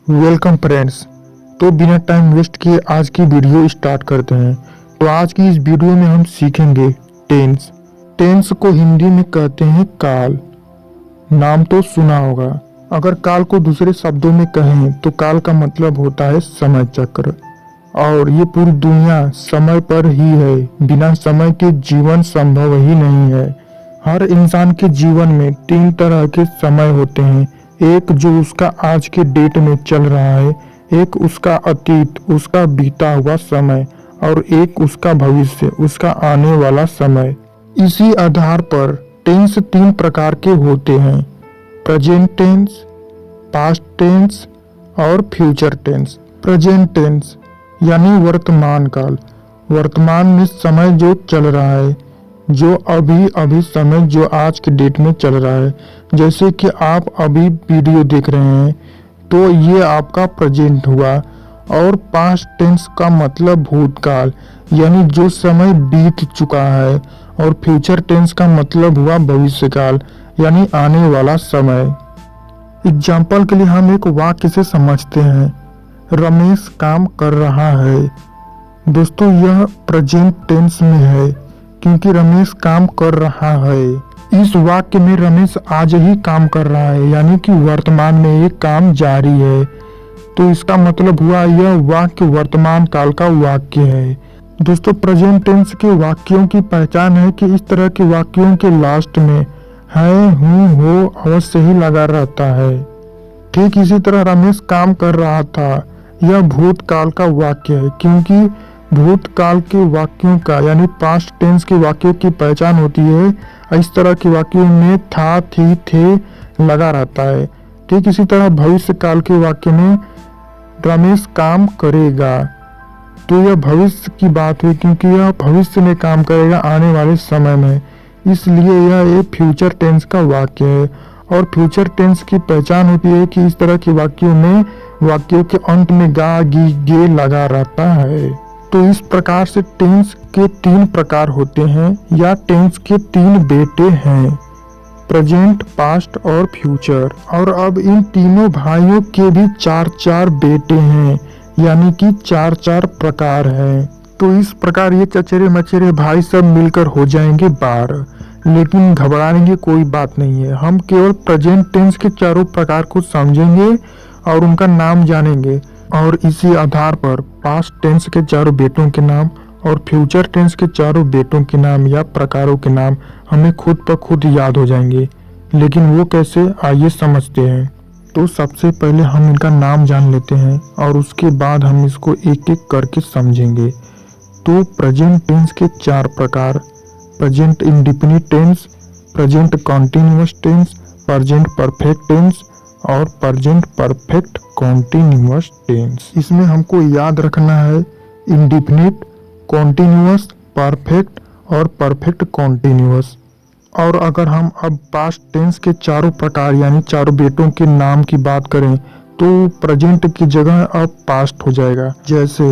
Welcome friends. तो बिना time waste किए आज की वीडियो स्टार्ट करते हैं। तो आज की इस वीडियो में हम सीखेंगे टेंस। टेंस को हिंदी में कहते हैं काल। नाम तो सुना होगा। अगर काल को दूसरे शब्दों में कहें तो काल का मतलब होता है समय चक्र। और ये पूरी दुनिया समय पर ही है। बिना समय के जीवन संभव ही नहीं है। हर इंसान के जीवन में 3 तरह के समय होते हैं। एक जो उसका आज के डेट में चल रहा है, एक उसका अतीत, उसका बीता हुआ समय, और एक उसका भविष्य, उसका आने वाला समय। इसी आधार पर टेंस 3 प्रकार के होते हैं: प्रेजेंट टेंस, पास्ट टेंस और फ्यूचर टेंस। प्रेजेंट टेंस यानी वर्तमान काल। वर्तमान में समय जो चल रहा है, जो अभी अभी समय जो आज के डेट में चल रहा है। जैसे कि आप अभी वीडियो देख रहे हैं तो ये आपका प्रेजेंट हुआ। और पास्ट टेंस का मतलब भूतकाल, यानी जो समय बीत चुका है। और फ्यूचर टेंस का मतलब हुआ भविष्यकाल, यानी आने वाला समय। एग्जाम्पल के लिए हम एक वाक्य से समझते हैं, रमेश काम कर रहा है। दोस्तों यह प्रेजेंट टेंस में है क्योंकि रमेश काम कर रहा है। इस वाक्य में रमेश आज ही काम कर रहा है, यानी कि वर्तमान में ये काम जारी है। तो इसका मतलब हुआ यह वाक्य वर्तमान काल का वाक्य है। दोस्तों प्रेजेंट टेंस के वाक्यों की पहचान है कि इस तरह के वाक्यों के लास्ट में है, हूँ, हो अवश्य ही लगा रहता है। ठीक इसी तरह रमेश काम कर रहा था, यह भूतकाल का वाक्य है क्योंकि भूतकाल के वाक्यों का यानी पास्ट टेंस के वाक्यों की पहचान होती है। इस तरह के वाक्यों में था, थी, थे लगा रहता है। ठीक इसी तरह भविष्य काल के वाक्य में रमेश काम करेगा, तो यह भविष्य की बात हुई क्योंकि यह भविष्य में काम करेगा आने वाले समय में। इसलिए यह एक फ्यूचर टेंस का वाक्य है। और फ्यूचर टेंस की पहचान होती है कि इस तरह के वाक्यों में वाक्यों के अंत में गा, गी, गे लगा रहता है। तो इस प्रकार से टेंस के 3 प्रकार होते हैं या टेंस के 3 बेटे हैं, प्रेजेंट, पास्ट और फ्यूचर। और अब इन तीनों भाइयों के भी 4-4 बेटे हैं, यानी कि 4-4 प्रकार हैं। तो इस प्रकार ये चचेरे मचेरे भाई सब मिलकर हो जाएंगे 12। लेकिन घबराने की कोई बात नहीं है। हम केवल प्रेजेंट टेंस के चारों प्रकार को समझेंगे और उनका नाम जानेंगे। और इसी आधार पर पास्ट टेंस के चारों बेटों के नाम और फ्यूचर टेंस के चारों बेटों के नाम या प्रकारों के नाम हमें खुद ब खुद याद हो जाएंगे। लेकिन वो कैसे, आइए समझते हैं। तो सबसे पहले हम इनका नाम जान लेते हैं और उसके बाद हम इसको एक एक करके समझेंगे। तो प्रेजेंट टेंस के 4 प्रकार: present indefinite tense, present continuous tense, present perfect tense और प्रेजेंट परफेक्ट कॉन्टिन्यूअस टेंस। इसमें हमको याद रखना है इंडेफिनिट, कॉन्टिन्यूअस, परफेक्ट और परफेक्ट कॉन्टिन्यूअस। और अगर हम अब पास्ट टेंस के चारों प्रकार यानी चारों बेटों के नाम की बात करें तो प्रेजेंट की जगह अब पास्ट हो जाएगा। जैसे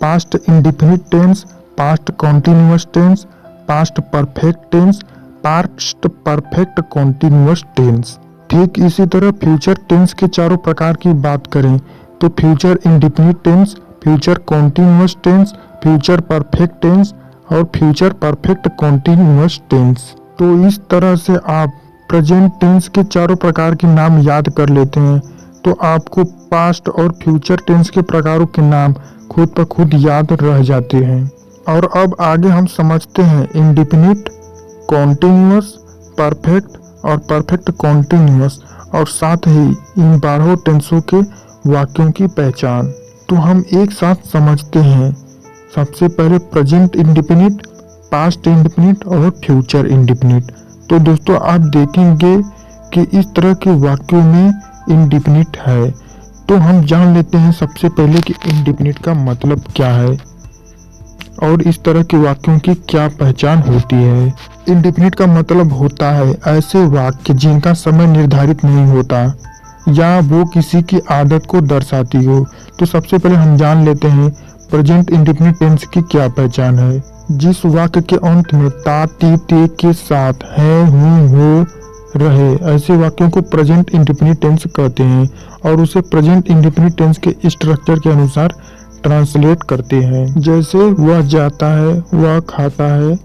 past indefinite tense, past continuous tense, past perfect tense, past perfect continuous tense. ठीक इसी तरह फ्यूचर टेंस के चारों प्रकार की बात करें तो future indefinite tense, future continuous tense, future perfect tense और फ्यूचर परफेक्ट कॉन्टिन्यूअस टेंस। तो इस तरह से आप प्रेजेंट टेंस के चारों प्रकार के नाम याद कर लेते हैं तो आपको पास्ट और फ्यूचर टेंस के प्रकारों के नाम खुद ब खुद याद रह जाते हैं। और अब आगे हम समझते हैं इंडेफिनिट, कॉन्टिन्यूअस, परफेक्ट और परफेक्ट कॉन्टिन्यूअस और साथ ही इन 12 टेंसों के वाक्यों की पहचान। तो हम एक साथ समझते हैं। सबसे पहले प्रेजेंट इंडेफिनिट, पास्ट इंडेफिनिट और फ्यूचर इंडेफिनिट। तो दोस्तों आप देखेंगे कि इस तरह के वाक्यों में इंडेफिनिट है। तो हम जान लेते हैं सबसे पहले कि इंडेफिनिट का मतलब क्या है और इस तरह के वाक्यों की क्या पहचान होती है। इंडेफिनिट का मतलब होता है ऐसे वाक्य जिनका समय निर्धारित नहीं होता या वो किसी की आदत को दर्शाती हो। तो सबसे पहले हम जान लेते हैं प्रेजेंट इंडेफिनिट टेंस की क्या पहचान है। जिस वाक्य के अंत में ता, ती, ते के साथ है, हूँ, हो रहे, ऐसे वाक्यों को प्रेजेंट इंडेफिनिट टेंस कहते हैं और उसे प्रेजेंट इंडेफिनिट टेंस के स्ट्रक्चर के अनुसार ट्रांसलेट करते हैं। जैसे वह जाता है, वह खाता है,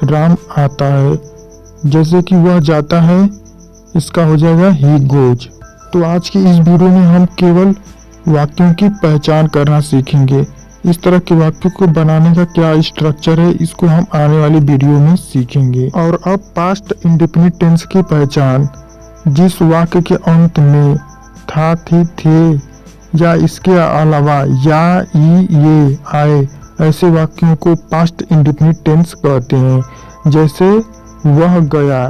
राम आता है। जैसे कि वह जाता है, इसका हो जाएगा ही गोज। तो आज की इस वीडियो में हम केवल वाक्यों की पहचान करना सीखेंगे। इस तरह के वाक्यों को बनाने का क्या स्ट्रक्चर है, इसको हम आने वाली वीडियो में सीखेंगे। और अब पास्ट इंडेफिनिट टेंस की पहचान। जिस वाक्य के अंत में था, थी, थे या इसके अलावा या, ई, ये आए, ऐसे वाक्यों को पास्ट इंडेफिनिट टेंस कहते हैं। जैसे वह गया,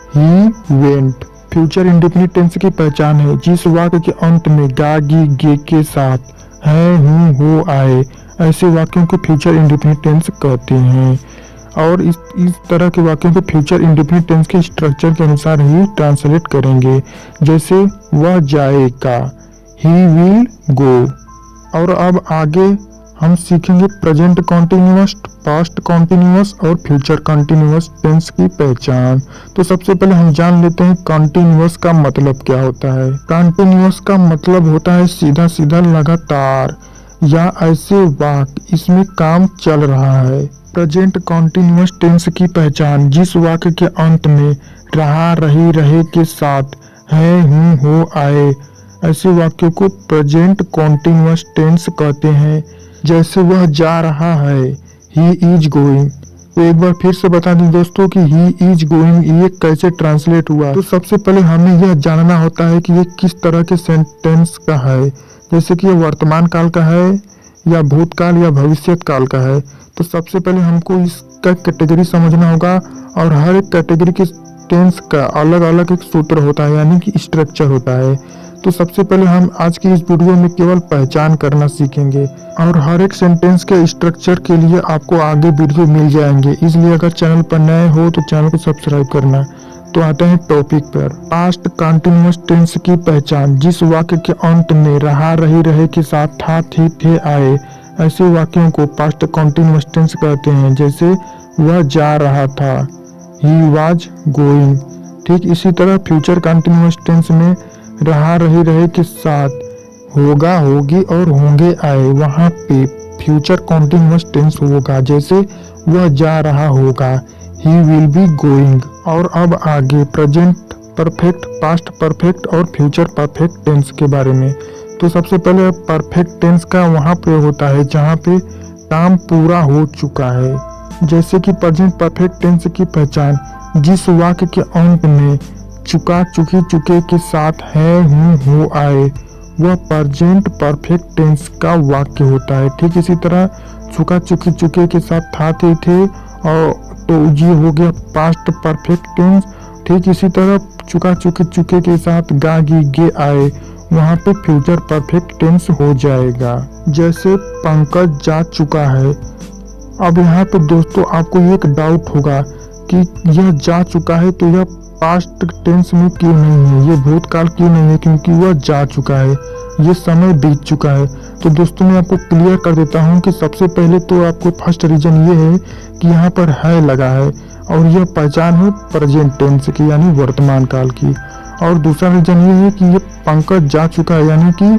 he went. Future indefinite tense की पहचान है। जिस वाक्य के अंत में गा, गी, गे के साथ है, हूँ, हो आए, ऐसे वाक्यों को फ्यूचर इंडेफिनिट टेंस कहते हैं। और इस तरह के वाक्यों को फ्यूचर इंडेफिनिट टेंस के स्ट्रक्चर के अनुसार ही ट्रांसलेट करेंगे। जैसे वह जाएगा, ही विल गो। और अब आगे हम सीखेंगे प्रेजेंट कॉन्टिन्यूअस, पास्ट कॉन्टिन्यूअस और फ्यूचर कॉन्टिन्यूअस टेंस की पहचान। तो सबसे पहले हम जान लेते हैं कॉन्टिन्यूअस का मतलब क्या होता है। कॉन्टिन्यूअस का मतलब होता है सीधा सीधा, लगातार या ऐसे वाक्य इसमें काम चल रहा है। प्रेजेंट कॉन्टिन्यूअस टेंस की पहचान। जिस वाक्य के अंत में रहा, रही, रहे के साथ है, हूँ, हो आए, ऐसे वाक्यों को प्रेजेंट कॉन्टिन्यूअस टेंस कहते हैं। जैसे वह जा रहा है, ही इज गोइंग। तो एक बार फिर से बता दें दोस्तों कि ही इज गोइंग ये कैसे ट्रांसलेट हुआ। तो सबसे पहले हमें यह जानना होता है कि ये किस तरह के सेंटेंस का है। जैसे कि ये वर्तमान काल का है या भूतकाल या भविष्य काल का है। तो सबसे पहले हमको इसका कैटेगरी समझना होगा और हर एक कैटेगरी के टेंस का अलग अलग एक सूत्र होता है, यानी कि स्ट्रक्चर होता है। तो सबसे पहले हम आज की इस वीडियो में केवल पहचान करना सीखेंगे और हर एक सेंटेंस के स्ट्रक्चर के लिए आपको आगे वीडियो मिल जाएंगे। इसलिए अगर चैनल पर नए हो तो चैनल को सब्सक्राइब करना। तो आते हैं टॉपिक पर। पास्ट कंटिन्यूअस टेंस की पहचान। जिस वाक्य के अंत में रहा, रही, रहे के साथ था, थी, थे आए, ऐसे वाक्यों को पास्ट कंटिन्यूअस टेंस कहते हैं। जैसे वह जा रहा था, ही वाज गोइंग। ठीक इसी तरह फ्यूचर कंटिन्यूअस टेंस में रहा, रही, रहे के साथ होगा, होगी और होंगे आए, वहां पे फ्यूचर कॉन्टिन्यूअस टेंस होगा। जैसे वह जा रहा होगा, ही विल बी गोइंग। और अब आगे प्रेजेंट परफेक्ट, पास्ट परफेक्ट और फ्यूचर परफेक्ट टेंस के बारे में। तो सबसे पहले परफेक्ट टेंस का वहां प्रयोग होता है जहां पे काम पूरा हो चुका है। जैसे कि प्रेजेंट परफेक्ट टेंस की पहचान। जिस वाक्य के अंत में चुका, चुकी, चुके के साथ है, हूँ, हो आए, वह प्रेजेंट परफेक्ट टेंस का वाक्य होता है। ठीक इसी तरह चुका, चुकी, चुके के साथ था, थे और तो ये हो गया पास्ट परफेक्ट टेंस। ठीक इसी तरह चुका, चुकी, चुके के साथ गा, गी, गे आए, वहाँ पे फ्यूचर परफेक्ट टेंस हो जाएगा। जैसे पंकज जा चुका है। अब यहाँ पे दोस्तों आपको एक डाउट होगा कि यह जा चुका है तो यह पास्ट टेंस में क्यों नहीं है, ये भूतकाल क्यों नहीं है, क्योंकि वह जा चुका है, ये समय बीत चुका है। तो दोस्तों मैं आपको क्लियर कर देता हूँ कि सबसे पहले तो आपको फर्स्ट रीजन ये है कि यहाँ पर है लगा है और यह पहचान है प्रेजेंट टेंस की, यानी वर्तमान काल की। और दूसरा रीजन ये है कि ये पंकज जा चुका है, यानी कि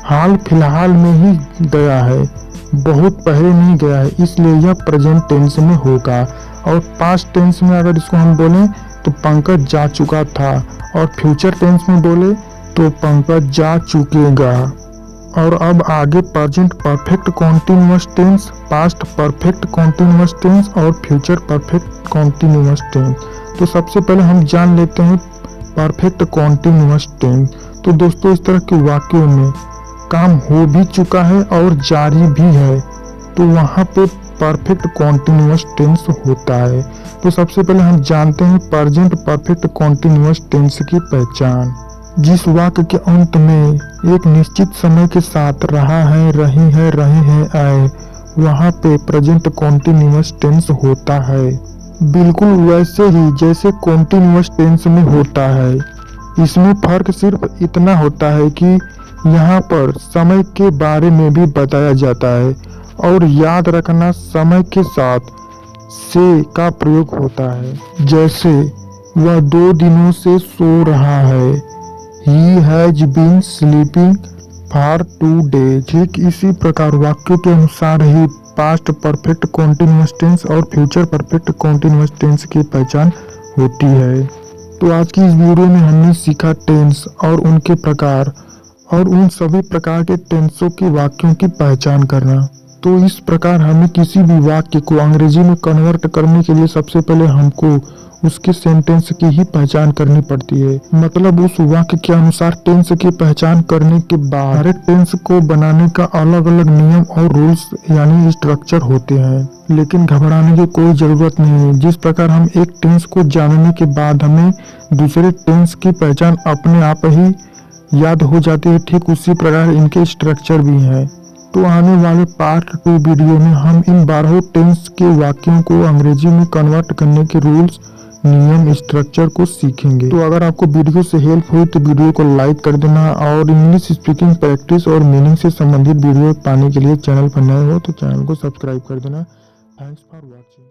हाल फिलहाल में ही गया है, बहुत पहले नहीं गया है, इसलिए यह प्रेजेंट टेंस में होगा। और पास्ट टेंस में अगर इसको हम बोलें तो पंकज जा चुका था, और फ्यूचर टेंस में बोले तो पंकज जा चुकेगा। और अब आगे present perfect continuous tense, past perfect continuous tense और फ्यूचर परफेक्ट कॉन्टिन्यूअस टेंस। तो सबसे पहले हम जान लेते हैं परफेक्ट कॉन्टिन्यूअस टेंस। तो दोस्तों इस तरह के वाक्यों में काम हो भी चुका है और जारी भी है, तो वहाँ पे परफेक्ट कॉन्टिन्यूअस टेंस होता है। तो सबसे पहले हम जानते हैं प्रेजेंट परफेक्ट कॉन्टिन्यूअस टेंस की पहचान। जिस वाक्य के अंत में एक निश्चित समय के साथ रहा है, रही है, रहे हैं आए, वहाँ पे प्रेजेंट कॉन्टिन्यूअस टेंस होता है। बिल्कुल वैसे ही जैसे कॉन्टिन्यूअस टेंस में होता है। इसमें फर्क सिर्फ इतना होता है कि यहाँ पर समय के बारे में भी बताया जाता है और याद रखना समय के साथ से का प्रयोग होता है। जैसे वह 2 दिनों से सो रहा है। He has been sleeping for 2 days। ठीक इसी प्रकार वाक्य के अनुसार ही पास्ट परफेक्ट कॉन्टिन्यूअस टेंस और फ्यूचर परफेक्ट कॉन्टिन्यूअस टेंस की पहचान होती है। तो आज की इस वीडियो में हमने सीखा टेंस और उनके प्रकार और उन सभी प्रकार के टेंसों के वाक्यों की पहचान करना। तो इस प्रकार हमें किसी भी वाक्य को अंग्रेजी में कन्वर्ट करने के लिए सबसे पहले हमको उसके सेंटेंस की ही पहचान करनी पड़ती है। मतलब उस वाक्य के अनुसार टेंस की पहचान करने के बाद हर एक टेंस को बनाने का अलग अलग नियम और रूल्स यानी स्ट्रक्चर होते हैं। लेकिन घबराने की कोई जरूरत नहीं है। जिस प्रकार हम एक टेंस को जानने के बाद हमें दूसरे टेंस की पहचान अपने आप ही याद हो जाती है, ठीक उसी प्रकार इनके स्ट्रक्चर भी हैं। तो आने वाले पार्ट 2 वीडियो में हम इन 12 टेंस के वाक्यों को अंग्रेजी में कन्वर्ट करने के रूल्स, नियम, स्ट्रक्चर को सीखेंगे। तो अगर आपको वीडियो से हेल्प हुई तो वीडियो को लाइक कर देना और इंग्लिश स्पीकिंग प्रैक्टिस और मीनिंग से संबंधित वीडियो पाने के लिए चैनल पर नए हो तो चैनल को सब्सक्राइब कर देना। Thanks for watching.